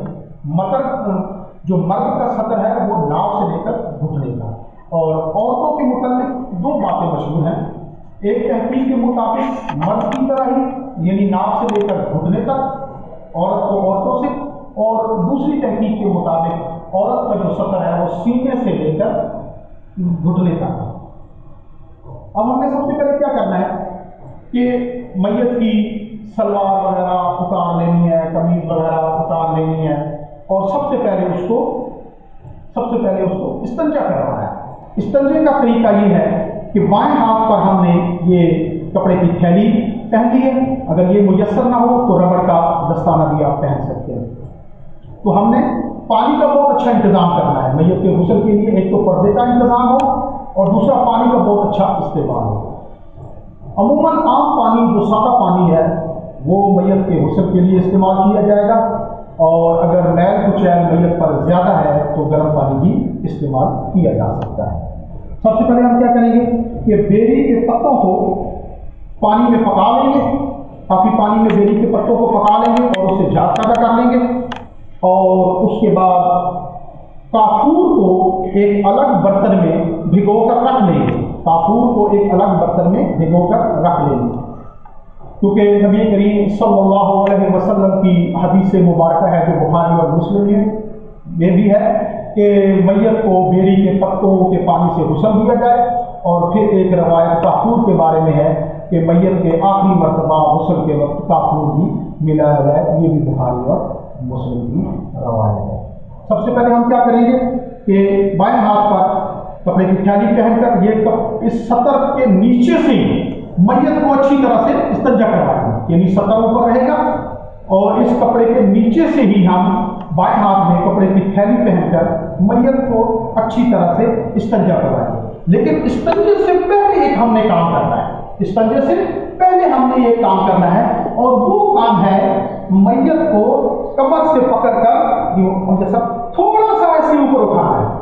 جو مرد کا سطر ہے وہ ناف سے لے کر گھٹنے کا۔ اور عورتوں کے متعلق 2 باتیں مشہور ہیں، ایک تحقیق کے مطابق مرد کی طرح ہی یعنی ناف سے لے کر گھٹنے تک عورت کو عورتوں سے، اور دوسری تحقیق کے مطابق عورت کا جو سطر ہے وہ سینے سے لے کر گھٹنے تک۔ اب ہم نے سب سے پہلے کیا کرنا ہے کہ میت کی سلوار وغیرہ اتار لینی ہے، قمیض وغیرہ اتار لینی ہے اور سب سے پہلے اس کو استنجا کروانا ہے۔ استنجے کا طریقہ یہ ہے کہ بائیں ہاتھ پر ہم نے یہ کپڑے کی تھیلی پہن لی ہے، اگر یہ میسر نہ ہو تو ربڑ کا دستانہ بھی آپ پہن سکتے ہیں۔ تو ہم نے پانی کا بہت اچھا انتظام کرنا ہے میت کے غسل کے لیے، ایک تو پردے کا انتظام ہو اور دوسرا پانی کا بہت اچھا استعمال ہو۔ عموماً عام پانی جو سادہ پانی ہے وہ میت کے غسل کے لیے استعمال کیا جائے گا، اور اگر میل کچیل میت پر زیادہ ہے تو گرم پانی بھی استعمال کیا جا سکتا ہے۔ سب سے پہلے ہم کیا کریں گے کہ بیری کے پتوں کو پانی میں پکا لیں گے، کافی پانی میں بیری کے پتوں کو پکا لیں گے اور اسے جھاگ پیدا کر لیں گے، اور اس کے بعد کافور کو ایک الگ برتن میں بھگو کر رکھ لیں گے۔ کافور کو ایک الگ برتن میں بھگو کر رکھ لیں گے، کیونکہ نبی کریم صلی اللہ علیہ وسلم کی حدیث مبارکہ ہے جو بخاری اور مسلم میں بھی ہے کہ میت کو بیری کے پتوں کے پانی سے غسل دیا جائے، اور پھر ایک روایت کافور کے بارے میں ہے کہ میت کے آخری مرتبہ غسل کے وقت کافور بھی ملایا جائے، یہ بھی بخاری اور مسلم کی روایت ہے۔ سب سے پہلے ہم کیا کریں گے کہ بائیں ہاتھ پر کپڑے کی تھیلی پہن کر یہ اس سطر کے نیچے سے میت کو اچھی طرح سے استنجا کروائیں گے، یعنی سطر اوپر رہے گا اور اس کپڑے کے نیچے سے ہی ہم بائیں ہاتھ میں کپڑے کی تھیلی پہن کر میت کو اچھی طرح سے استنجا کروائیں گے۔ لیکن استنجے سے پہلے ایک ہم نے کام کرنا ہے، استنجے سے پہلے ہم نے یہ کام کرنا ہے، اور وہ کام ہے میت کو کمر سے پکڑ کر جیسا تھوڑا سا ایسے اوپر اٹھانا ہے،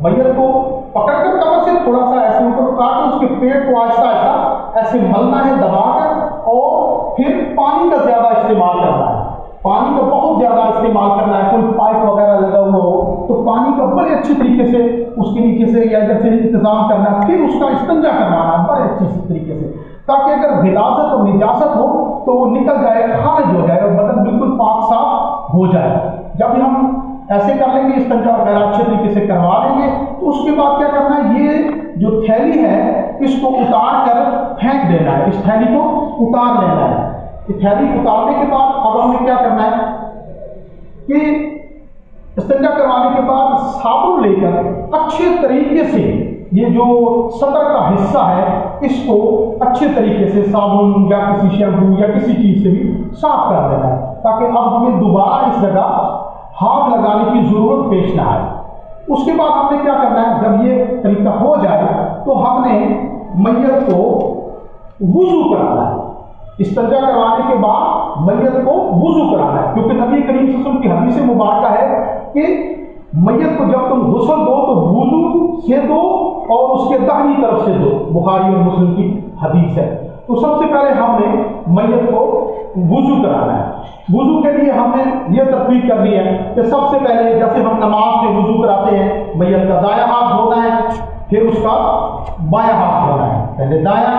میت کو پکڑ کر کمر سے تھوڑا سا ایسے اوپر اٹھا کر اس کے پیٹ کو آہستہ آہستہ ایسے ملنا ہے دبا کر، اور پھر پانی کا زیادہ استعمال کرنا ہے، پانی کا بہت زیادہ استعمال کرنا ہے۔ کوئی پائپ وغیرہ لگا ہوا ہو تو پانی کا بڑے اچھی طریقے سے اس کے نیچے سے یا ادھر سے انتظام کرنا ہے، پھر اس کا استنجا کروانا ہے بڑے اچھی طریقے سے، تاکہ اگر غلاظت اور نجاست ہو تو وہ نکل جائے، خارج ہو جائے اور بدن بالکل پاک صاف ہو جائے۔ جب ہم ایسے کر لیں گے، استنجا وغیرہ اچھے طریقے سے کروا لیں گے، تو اس کے بعد کیا کرنا ہے، یہ جو تھیلی ہے اس کو اتار کر پھینک دینا ہے، اس تھیلی کو اتار لینا ہے۔ یہ تھیلی اتارنے کے بعد اب ہمیں کیا کرنا ہے کہ استنجا کروانے کے بعد صابن لے کر اچھے طریقے سے یہ جو سطر کا حصہ ہے اس کو اچھے طریقے سے صابن یا کسی شیمپو یا کسی چیز سے بھی صاف کر دینا ہے، تاکہ اب ہمیں دوبارہ اس جگہ ہاتھ لگانے کی ضرورت پیش نہ آئے۔ اس کے بعد ہم نے کیا کرنا ہے، جب یہ طریقہ ہو جائے تو ہم نے میت کو وضو کرانا ہے۔ استنجا کروانے کے بعد میت کو وضو کرانا ہے، کیونکہ نبی کریم صلی اللہ علیہ وسلم کی حدیث مبارکہ ہے کہ میت کو جب تم غسل دو تو وضو سے دو اور اس کے داہنی طرف سے دو، بخاری اور مسلم کی حدیث ہے۔ تو سب سے پہلے ہم نے میت کو وضو کرانا ہے۔ وضو کے لیے ہم نے یہ ترتیب کرنی ہے کہ سب سے پہلے جیسے ہم نماز میں وضو کراتے ہیں، میت کا دایاں ہاتھ دھونا ہے، پھر اس کا بایاں ہاتھ دھونا ہے، پہلے دایاں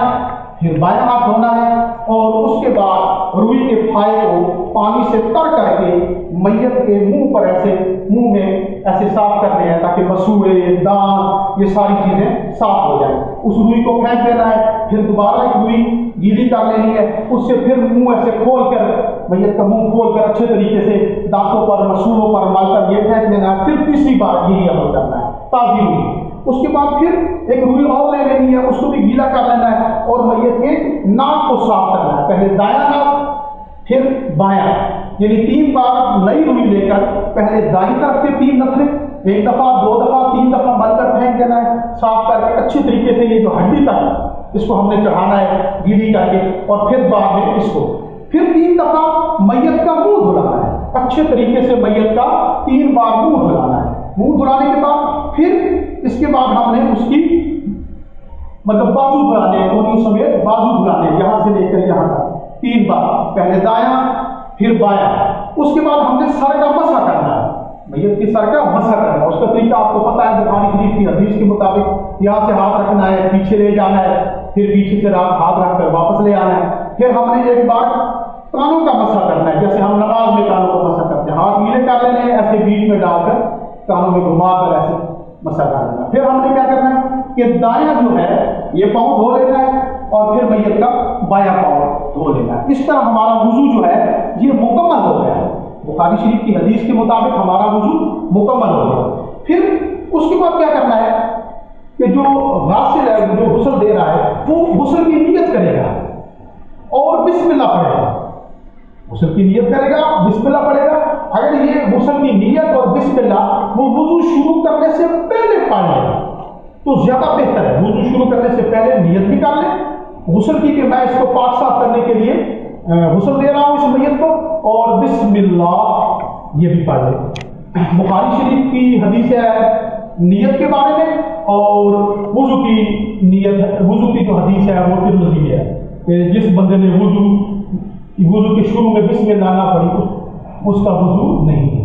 پھر بایاں ہاتھ دھونا ہے، اور اس کے بعد روئی کے پھائے کو پانی سے تر کر کے میت کے منہ پر ایسے منہ میں ایسے صاف کرنے ہیں تاکہ مسوڑے دانت یہ ساری چیزیں صاف ہو جائیں۔ اس روئی کو پھینک دینا ہے، پھر دوبارہ ایک روئی گیلی کر لینی ہے، اس سے پھر منہ ایسے کھول کر میت کا منہ کھول کر اچھے طریقے سے دانتوں پر مسوڑوں پر مل کر یہ پھینک دینا ہے، پھر تیسری بار یہی عمل کرنا ہے تازی روئی۔ اس کے بعد پھر ایک روئی اور لے لینی ہے، اس کو بھی گیلا کر لینا ہے اور میت کے ناک کو صاف کرنا ہے، پہلے دایاں ناک پھر بایاں، یعنی 3 بار نئی روئی لے کر پہلے دائیں طرف کے 3 نتھرے 1 دفعہ 2 دفعہ 3 دفعہ مل کر پھینک دینا ہے، صاف کر کے اچھی طریقے سے یہ جو ہڈی تک اس کو ہم نے چڑھانا ہے گیلی کر کے، اور پھر بعد میں اس کو پھر 3 دفعہ میت کا منہ دھلانا ہے، اچھے طریقے سے میت کا 3 بار منہ دھلانا ہے۔ منہ دھلانے کے بعد پھر اس کے بعد ہم نے اس کی مطلب بازو دھلانے، کونی سمیت بازو دھلانے، یہاں سے لے کر یہاں تک 3 بار، پہلے دایاں پھر بایاں۔ اس کے بعد ہم نے سر کا مسح کرنا ہے، میت کی سر کا مسح کرنا ہے۔ اس کا طریقہ آپ کو پتہ ہے، بخاری شریف کی حدیث کے مطابق یہاں سے ہاتھ رکھنا ہے، پیچھے لے جانا ہے، پھر پیچھے سے ہاتھ رکھ کر واپس لے آنا ہے۔ پھر ہم نے ایک بار کانوں کا مسح کرنا ہے، جیسے ہم نماز میں کانوں کا مسح کرتے ہیں، ہاتھ گیلے کر لینے ہیں، ایسے بیچ میں ڈال کر کانوں میں گھما کر ایسے مسح کر لینا۔ پھر ہم نے کیا کرنا ہے کہ دایاں جو ہے یہ پاؤں دھو لینا ہے اور پھر میت کا بایاں پاؤں دھو لینا ہے۔ اس طرح ہمارا وضو جو ہے یہ مکمل ہو گیا ہے، بخاری شریف کی حدیث کے مطابق ہمارا وضو مکمل ہو گیا۔ پھر اس کے بعد کیا کرنا ہے کہ جو غاسل ہے، جو غسل دے رہا ہے، وہ غسل کی نیت کرے گا اور بسم اللہ پڑھے گا، غسل کی نیت کرے گا، بسم اللہ پڑھے گا۔ اگر یہ غسل کی نیت اور بسم اللہ وہ وضو شروع کرنے سے پہلے پڑھ لے تو زیادہ بہتر ہے۔ وضو شروع کرنے سے پہلے نیت بھی کر لے غسل کی کہ میں اس کو پاک صاف کرنے کے لیے غسل دے رہا ہوں اس میت کو، اور بسم اللہ یہ بھی پڑھ لے۔ بخاری شریف کی حدیث ہے نیت کے بارے میں، اور وضو کی نیت، وضو کی جو حدیث ہے وہ ترمذی میں ہے کہ جس بندے نے وضو کے شروع میں بسم اللہ نہ پڑھی اس کا وضو نہیں ہے۔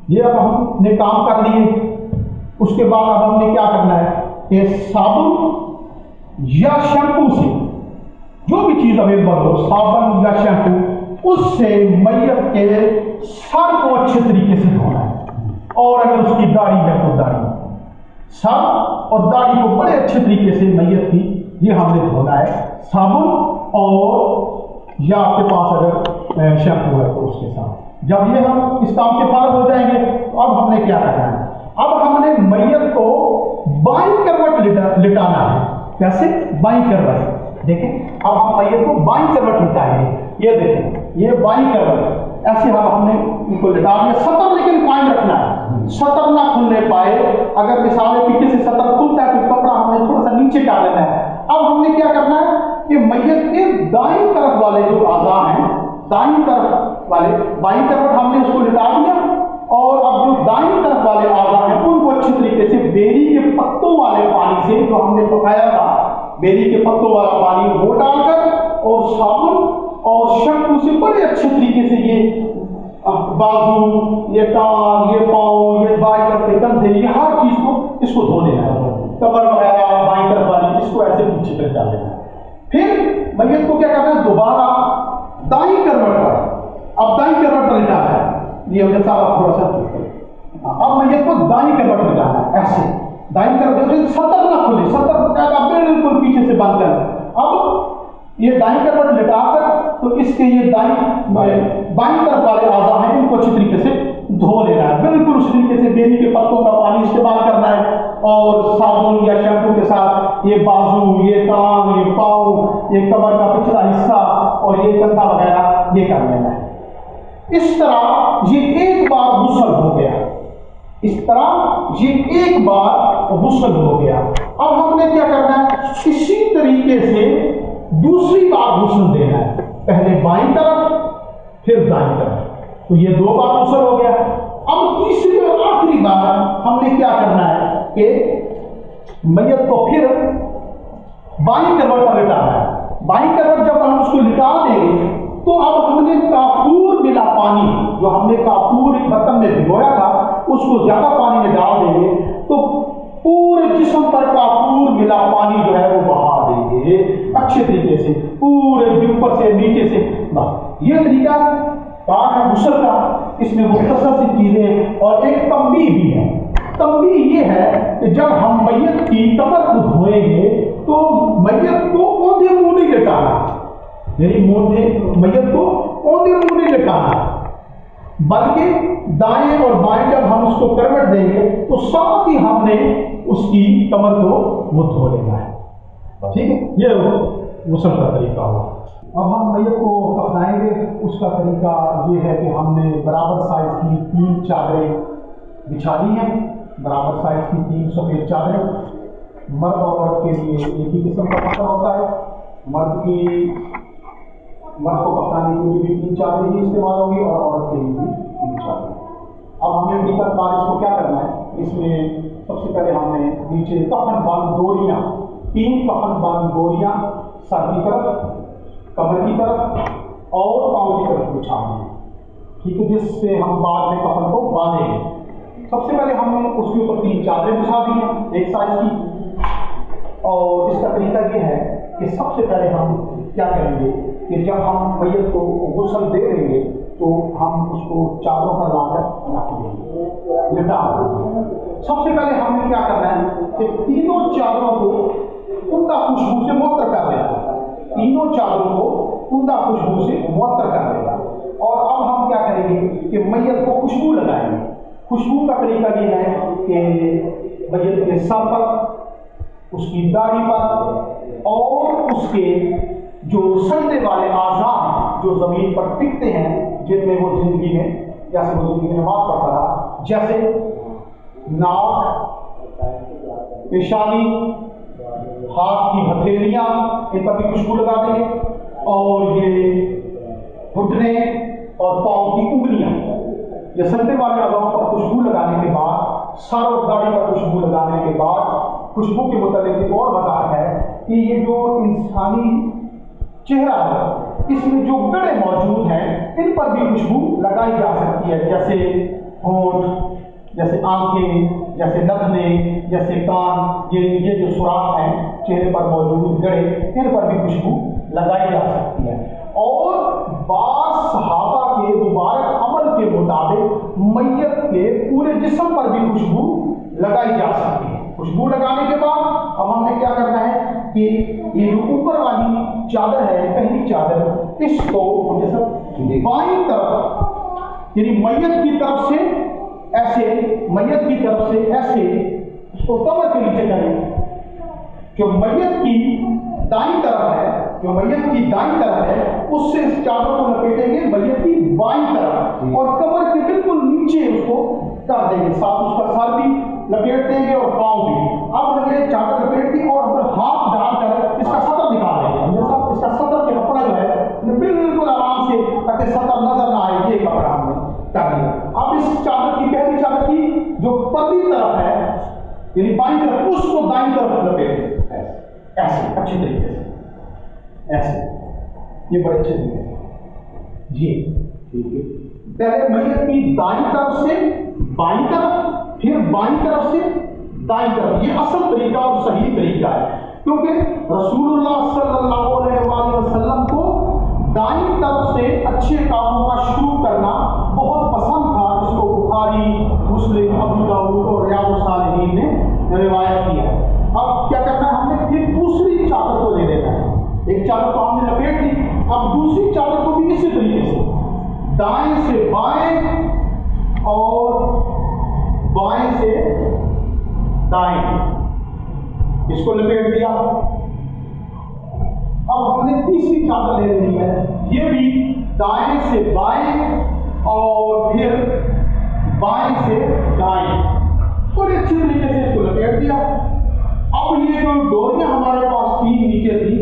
یہ اب ہم نے کام کر لیے۔ اس کے بعد اب ہم نے کیا کرنا ہے کہ صابن یا شیمپو سے، جو بھی چیز اویلیبل ہو، صابن یا شیمپو، اس سے میت کے سر کو اچھے طریقے سے دھونا ہے، اور اگر اس کی داڑھی ہے تو داڑھی، سر اور داڑھی کو بڑے اچھے طریقے سے میت کی یہ ہم نے دھونا ہے، صابن اور یا آپ کے پاس اگر شیمپو ہے تو اس کے ساتھ۔ جب یہ ہم اس کام سے فارغ ہو جائیں گے تو اب ہم نے کیا کرنا ہے، اب ہم نے میت کو بائیں کروٹ لٹانا ہے۔ کیسے؟ بائیں کروٹ۔ دیکھیں اب ہم میت کو بائیں کروٹ لٹائیں گے، یہ دیکھیں یہ بائیں کروٹ، ایسے ہم نے ان کو لٹا دیا۔ سطر لیکن قائم رکھنا ہے، سطر نہ کھلنے پائے۔ اگر مثال ہے پیچھے سے سطر کھلتا ہے تو کپڑا ہم نے تھوڑا سا نیچے کر لینا ہے۔ اب ہم نے کیا کرنا ہے کہ میت کے دائیں طرف والے جو اعضاء ہیں، دائیں طرف والے بائیں طرف ہم نے اس کو لٹا دیا، اور اب جو دائیں طرف والے اعضاء ہیں ان کو اچھی طریقے سے بیری کے پتوں والے پانی سے، جو ہم نے پکایا تھا بیری کے پتوں والا پانی، وہ ڈال کر اور صابن اور شیمپو سے بڑے اچھے طریقے سے یہ بازو، یہ ٹانگ، یہ پاؤں، یہ بائیں طرف کے کندھے، یہ ہر چیز کو اس کو دھو دینا ہے، کمر وغیرہ بائیں طرف والی اس کو ایسے پیچھے تک ڈال دینا ہے۔ پھر میت کو کیا کرنا ہے، دوبارہ دائیں کروٹ پر، اب دائیں کروٹ پر لٹانا ہے، یہ وجہ سے آپ تھوڑا سا اب میت کو دائیں کروٹ پر لٹانا ہے، ایسے دائیں کروٹ، سطر نہ کھلے، سطر بالکل پیچھے سے بند کر۔ اب یہ دائیں کروٹ لٹا کر تو اس کے یہ بائیں طرف والے اعضاء ہیں ان کو اچھی طریقے سے دھو لینا ہے، بالکل اسی طریقے سے بیری کے پتوں کا پانی استعمال کرنا ہے، اور صابن یا شیمپو کے ساتھ یہ بازو، یہ کان، یہ پاؤں، یہ کمر کا پچھلا حصہ اور یہ کندھا وغیرہ یہ کر لینا ہے۔ اس طرح یہ ایک بار غسل ہو گیا، اس طرح یہ ایک بار غسل ہو گیا۔ اب ہم نے کیا کرنا ہے، اسی طریقے سے دوسری بار غسل دینا ہے، پہلے بائیں طرف پھر دائیں طرف، تو یہ دو بار غسل ہو گیا۔ اب تیسری اور آخری بار ہم نے کیا کرنا ہے کہ میت کو پھر بائیں کروٹ پر لٹانا ہے۔ بائیں کروٹ جب ہم اس کو لٹا دیں گے تو اب ہم نے کافور ملا پانی، جو ہم نے کافور ایک برتن میں بھگویا تھا، اس کو زیادہ پانی میں ڈال دیں گے تو پورے جسم پر کافور ملا پانی جو ہے وہ بہا دیں گے اچھے طریقے سے، پورے اوپر سے نیچے سے۔ یہ طریقہ پاک ہے غسل کا، اس میں مختصر سی چیزیں اور ایک تنبیہ بھی ہے۔ تنبیہ یہ ہے کہ جب ہم میت کی قبر کو دھوئیں گے تو میت کو اوندے منہ نہیں لٹانا، یعنی میت کو اوندے منہ نہیں لٹانا، بلکہ دائیں اور بائیں جب ہم اس کو کروٹ دیں گے تو ساتھ ہی ہم نے اس کی کمر کو وہ دھو لینا ہے۔ ٹھیک ہے، یہ غسل کا طریقہ ہوا۔ اب ہم میت کو کفنائیں گے، اس کا طریقہ یہ ہے کہ ہم نے برابر سائز کی 3 چادریں بچھا لی ہیں، برابر سائز کی 3 سفید چادریں۔ مرد اور عورت کے لیے ایک ہی قسم کا کپڑا ہوتا ہے، مرد کو کفنانے کے لیے بھی 3 چادریں ہی استعمال ہوگی اور عورت کے لیے بھی 3 چادریں۔ اب ہم نے نکل کر اس کو کیا کرنا ہے، اس میں سب سے پہلے ہم نے نیچے کفن بند ڈوریاں، 3 کفن بند ڈوریاں سر کی طرف، کمر کی طرف اور پاؤں کی طرف بچھا دیں، ٹھیک ہے، جس سے ہم بعد میں کفن کو باندھیں گے۔ سب سے پہلے ہم نے اس کے اوپر 3 چادریں بچھا دی ہیں ایک سائز کی، اور اس کا طریقہ یہ ہے کہ سب سے پہلے ہم کیا کریں گے کہ جب ہم میت کو غسل دے دیں گے تو ہم اس کو چادروں پر لا کر رکھ دیں گے، لٹا دیں گے۔ سب سے پہلے ہم نے کیا کرنا ہے کہ تینوں چادروں کو عمدہ خوشبو سے معطر کر دینا ہے، تینوں چادروں کو عمدہ خوشبو سے معطر کر دینا، اور اب ہم کیا کریں گے کہ میت کو خوشبو لگائیں گے۔ خوشبو کا طریقہ یہ ہے کہ میت کے سر پر، اس کی داڑھی پر اور اس کے جو سجدے والے اعضاء جو زمین پر ٹکتے ہیں، جن میں وہ زندگی میں جیسے وہ زندگی میں نماز پڑھتا تھا، جیسے ناک، پیشانی، ہاتھ کی ہتھیلیاں، ان پر بھی خوشبو لگا دیں گے، اور یہ گھٹنے اور پاؤں کی انگلیاں، یہ سجدے والے اعضاء پر خوشبو لگانے کے بعد، سر اور داڑھی پر خوشبو لگانے کے بعد، خوشبو کے متعلق ایک اور وضاحت ہے کہ یہ جو انسانی چہرہ ہے، اس میں جو گڑے موجود ہیں ان پر بھی خوشبو لگائی جا سکتی ہے، جیسے ہونٹ، جیسے آنکھیں، جیسے نتنے، جیسے کان، یہ جو سوراخ ہیں چہرے پر موجود گڑے، ان پر بھی خوشبو لگائی جا سکتی ہے۔ اور بعض صحابہ کے مبارک عمل کے مطابق میت کے پورے جسم پر بھی خوشبو لگائی جا سکتی ہے۔ خوشبو لگانے کے بعد اب ہم نے کیا کرنا ہے کہ یہ جو اوپر والی چادر ہے، پہلی چادر، اس کو بائیں طرف، یعنی میت کی طرف سے ایسے، میت کی طرف سے ایسے اس کو کمر کے نیچے کریں، جو میت کی دائیں طرف ہے، جو میت کی دائیں طرف ہے اس سے اس چادر کو لپیٹیں گے میت کی بائیں طرف، اور کمر کے بالکل نیچے اس کو کر دیں گے، ساتھ اس کا سر بھی لپیٹ دیں گے اور پاؤں بھی۔ اب ہم یہ چادر لپیٹ دی اور ہم ہاتھ ڈال کر اس کا سطر نکال دیں گے، اس کا سطر کے کپڑا جو ہے بالکل آرام سے، تاکہ سطر نظر نہ آئے، یہ کپڑا ہم نے کر دیا۔ اب اس چادر کی، پہلی چادر کی جو پرلی طرف ہے یعنی بائیں طرف، اس کو دائیں طرف لپیٹ، ایسے اچھے طریقے سے، ایسے، یہ بڑے اچھے طریقے سے، یہ ٹھیک ہے۔ پہلے میت کی دائیں طرف سے بائیں طرف، پھر بائیں طرف سے دائیں طرف، یہ اصل طریقہ اور صحیح طریقہ ہے، کیونکہ رسول اللہ صلی اللہ علیہ وآلہ وسلم کو دائیں طرف سے اچھے کاموں کا شروع کرنا بہت پسند تھا، جس کو بخاری، مسلم، ابو داؤد اور ریاض الصالحین نے روایت کی ہے۔ اب کیا کرنا ہے، ہم نے پھر دوسری چادر کو لے لینا ہے، ایک چادر کو ہم نے لپیٹ دی، اب دوسری چادر کو بھی اسی طریقے سے دائیں سے بائیں اور بائیں سے دائیں، اس کو لپیٹ دیا. اب ہم نے تیسری چادر لے لینی ہے, یہ بھی دائیں سے بائیں اور پھر بائیں سے دائیں, بڑے اچھی طریقے سے اس کو لپیٹ دیا. اب یہ جو ڈوریاں ہمارے پاس تین نیچے تھی,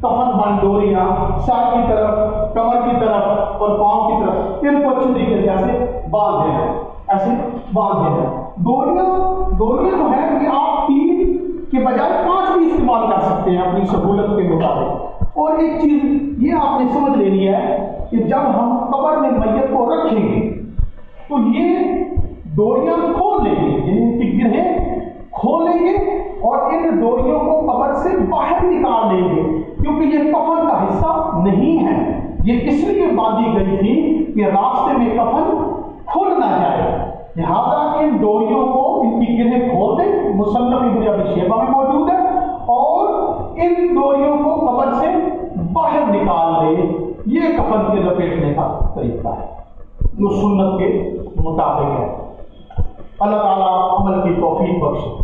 کفن بند ڈوریاں, سر کی طرف, کمر کی طرف اور پاؤں کی طرف, ان کو اچھی طریقے سے ایسے باندھ دینا, ایسے باندھ دینا. ڈوریاں جو ہے کہ آپ 3 کے بجائے 5 بھی استعمال کر سکتے ہیں اپنی سہولت کے مطابق. اور ایک چیز یہ آپ نے سمجھ لینی ہے کہ جب ہم قبر میں میت کو رکھیں گے تو یہ ڈوریاں کھول لیں گے, یعنی ان کی گرہیں کھولیں گے اور ان ڈوریوں کو قبر سے باہر نکال لیں گے, کیونکہ یہ کفن کا حصہ نہیں ہے. یہ اس لیے باندھی گئی تھی کہ راستے میں کفن کھل نہ جائے, لہٰذا ان ڈوریوں کو, ان کی گرہیں کھول دیں. مصنف ابن ابی شیبہ میں موجود ہے, اور ان ڈوریوں کو قبر سے باہر نکال لیں. یہ کفن کے لپیٹنے کا طریقہ ہے جو سنت کے مطابق ہے. اللہ تعالیٰ عمل کی توفیق بخشے.